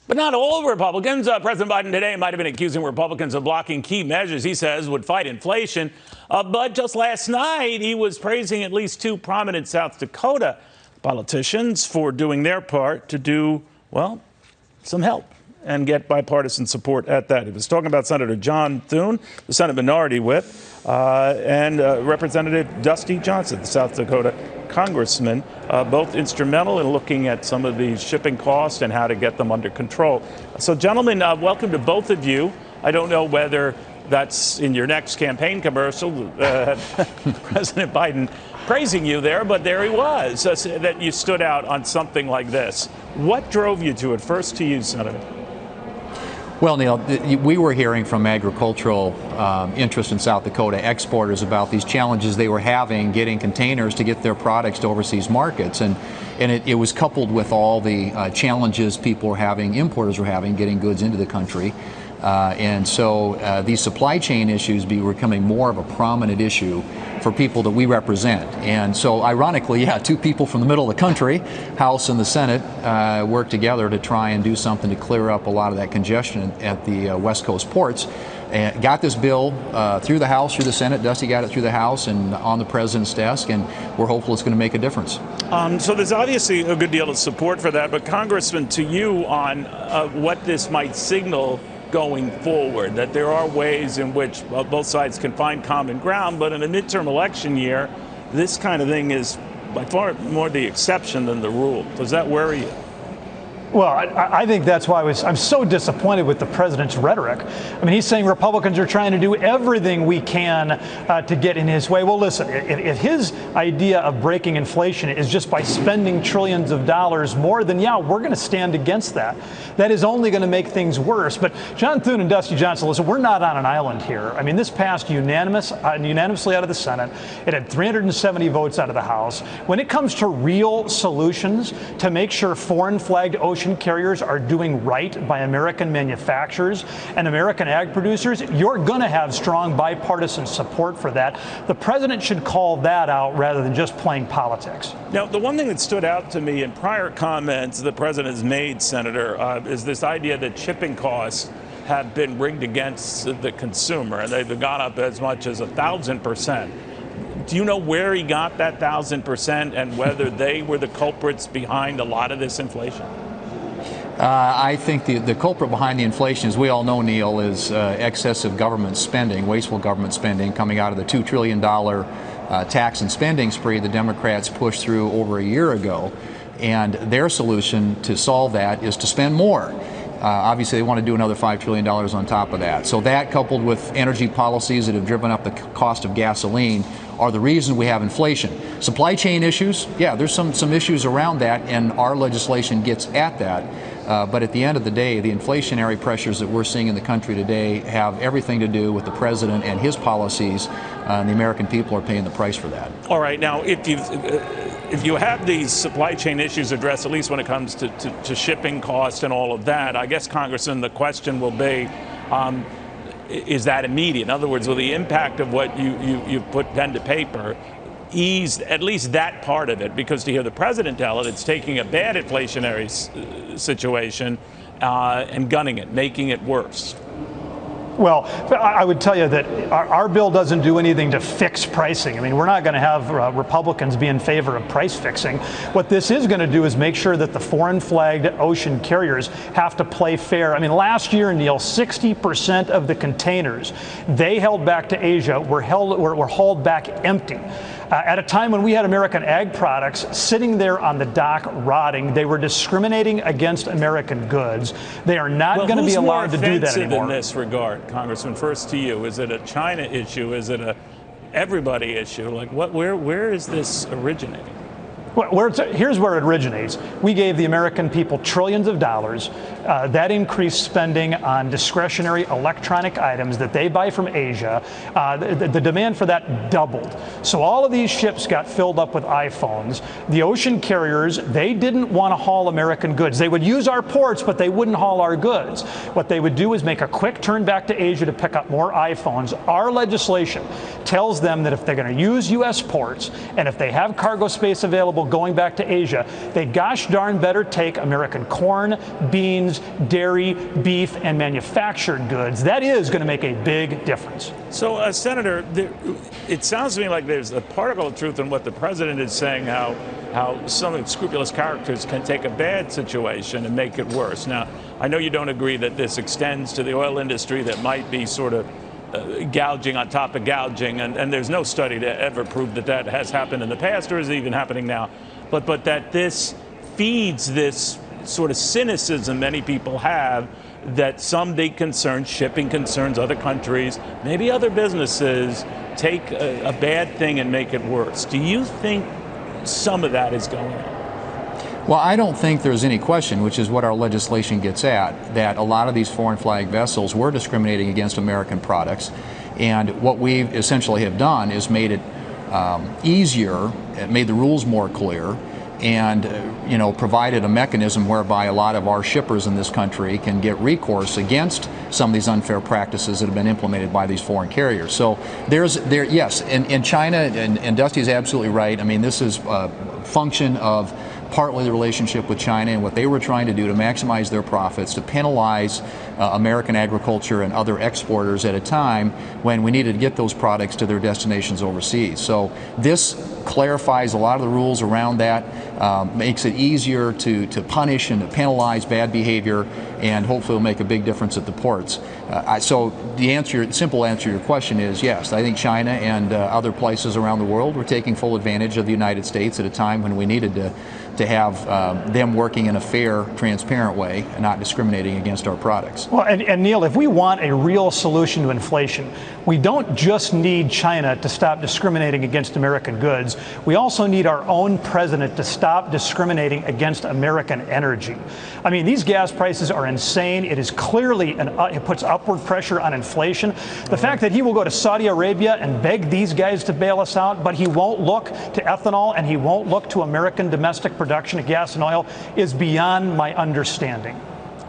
But not all Republicans. President Biden today might have been accusing Republicans of blocking key measures he says would fight inflation. But just last night, he was praising at least two prominent South Dakota politicians for doing their part to do, well, some help and get bipartisan support at that. He was talking about Senator John Thune, the Senate Minority Whip, and Representative Dusty Johnson, the South Dakota congressman, both instrumental in looking at some of these shipping costs and how to get them under control. So, gentlemen, welcome to both of you. I don't know whether that's in your next campaign commercial, President Biden praising you there, but there he was, that you stood out on something like this. What drove you to it? First to you, Senator. Well, Neil, we were hearing from agricultural interests in South Dakota, exporters, about these challenges they were having getting containers to get their products to overseas markets. And it was coupled with all the challenges people were having, importers were having, getting goods into the country. And so these supply chain issues were becoming more of a prominent issue for people that we represent. And so ironically, yeah, two people from the middle of the country, House and the Senate, worked together to try and do something to clear up a lot of that congestion at the West Coast ports. And got this bill through the House, through the Senate. Dusty got it through the House and on the president's desk, and we're hopeful it's going to make a difference. So there's obviously a good deal of support for that, but Congressman, to you on what this might signal going forward, that there are ways in which both sides can find common ground, but in a midterm election year, this kind of thing is by far more the exception than the rule. Does that worry you? Well, I think that's why I'm so disappointed with the president's rhetoric. I mean, he's saying Republicans are trying to do everything we can to get in his way. Well, listen, if his idea of breaking inflation is just by spending trillions of dollars more, then yeah, we're going to stand against that. That is only going to make things worse. But John Thune and Dusty Johnson, listen, we're not on an island here. I mean, this passed unanimously out of the Senate. It had 370 votes out of the House. When it comes to real solutions to make sure foreign-flagged ocean carriers are doing right by American manufacturers and American ag producers, you're going to have strong bipartisan support for that. The president should call that out rather than just playing politics. Now, the one thing that stood out to me in prior comments the president has made, Senator, is this idea that shipping costs have been rigged against the consumer, and they've gone up as much as 1,000%. Do you know where he got that 1,000% and whether they were the culprits behind a lot of this inflation? I think the culprit behind the inflation, as we all know, Neil, is excessive government spending, wasteful government spending coming out of the $2 trillion tax and spending spree the Democrats pushed through over a year ago. And their solution to solve that is to spend more. Obviously, they want to do another $5 trillion on top of that. So that, coupled with energy policies that have driven up the cost of gasoline, are the reason we have inflation. Supply chain issues, yeah, there's some issues around that, and our legislation gets at that. But at the end of the day, the inflationary pressures that we're seeing in the country today have everything to do with the president and his policies, and the American people are paying the price for that. All right, now, if you have these supply chain issues addressed, at least when it comes to shipping costs and all of that, I guess, Congressman, the question will be, is that immediate? In other words, will the impact of what you've put pen to paper ease at least that part of it? Because to hear the president tell it, it's taking a bad inflationary situation and gunning it, making it worse. Well, I would tell you that our bill doesn't do anything to fix pricing. I mean, we're not going to have Republicans be in favor of price fixing. What this is going to do is make sure that the foreign-flagged ocean carriers have to play fair. I mean, last year, Neil, 60% of the containers they held back to Asia were hauled back empty. At a time when we had American ag products sitting there on the dock rotting, they were discriminating against American goods. They are not going to be allowed to do that anymore. In this regard, Congressman, first to you, is it a China issue? Is it a everybody issue? Like, where is this originating? Well, here's where it originates. We gave the American people trillions of dollars. That increased spending on discretionary electronic items that they buy from Asia. The demand for that doubled. So all of these ships got filled up with iPhones. The ocean carriers, they didn't want to haul American goods. They would use our ports, but they wouldn't haul our goods. What they would do is make a quick turn back to Asia to pick up more iPhones. Our legislation tells them that if they're going to use U.S. ports and if they have cargo space available fuel going back to Asia, they gosh darn better take American corn, beans, dairy, beef, and manufactured goods. That is going to make a big difference. So, Senator, it sounds to me like there's a particle of truth in what the president is saying, how some scrupulous characters can take a bad situation and make it worse. Now, I know you don't agree that this extends to the oil industry that might be sort of gouging on top of gouging, and there's no study to ever prove that that has happened in the past or is even happening now, but that this feeds this sort of cynicism many people have that some big concerns, shipping concerns, other countries, maybe other businesses take a bad thing and make it worse. Do you think some of that is going on? Well, I don't think there's any question, which is what our legislation gets at, that a lot of these foreign flag vessels were discriminating against American products. And what we essentially have done is made it easier, made the rules more clear, and provided a mechanism whereby a lot of our shippers in this country can get recourse against some of these unfair practices that have been implemented by these foreign carriers. So yes, in China, and Dusty is absolutely right. I mean, this is a function of partly the relationship with China and what they were trying to do to maximize their profits, to penalize American agriculture and other exporters at a time when we needed to get those products to their destinations overseas. So this clarifies a lot of the rules around that, makes it easier to punish and to penalize bad behavior, and hopefully will make a big difference at the ports. So the simple answer to your question is yes. I think China and other places around the world were taking full advantage of the United States at a time when we needed to have them working in a fair, transparent way and not discriminating against our products. Well, and Neil, if we want a real solution to inflation, we don't just need China to stop discriminating against American goods. We also need our own president to stop discriminating against American energy. I mean, these gas prices are insane. It is clearly, it puts upward pressure on inflation. The fact that he will go to Saudi Arabia and beg these guys to bail us out, but he won't look to ethanol and he won't look to American domestic production of gas and oil is beyond my understanding.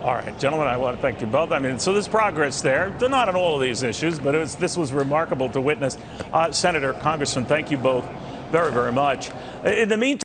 All right, gentlemen, I want to thank you both. I mean, so there's progress there. They're not on all of these issues, but this was remarkable to witness. Senator, Congressman, thank you both very, very much. In the meantime,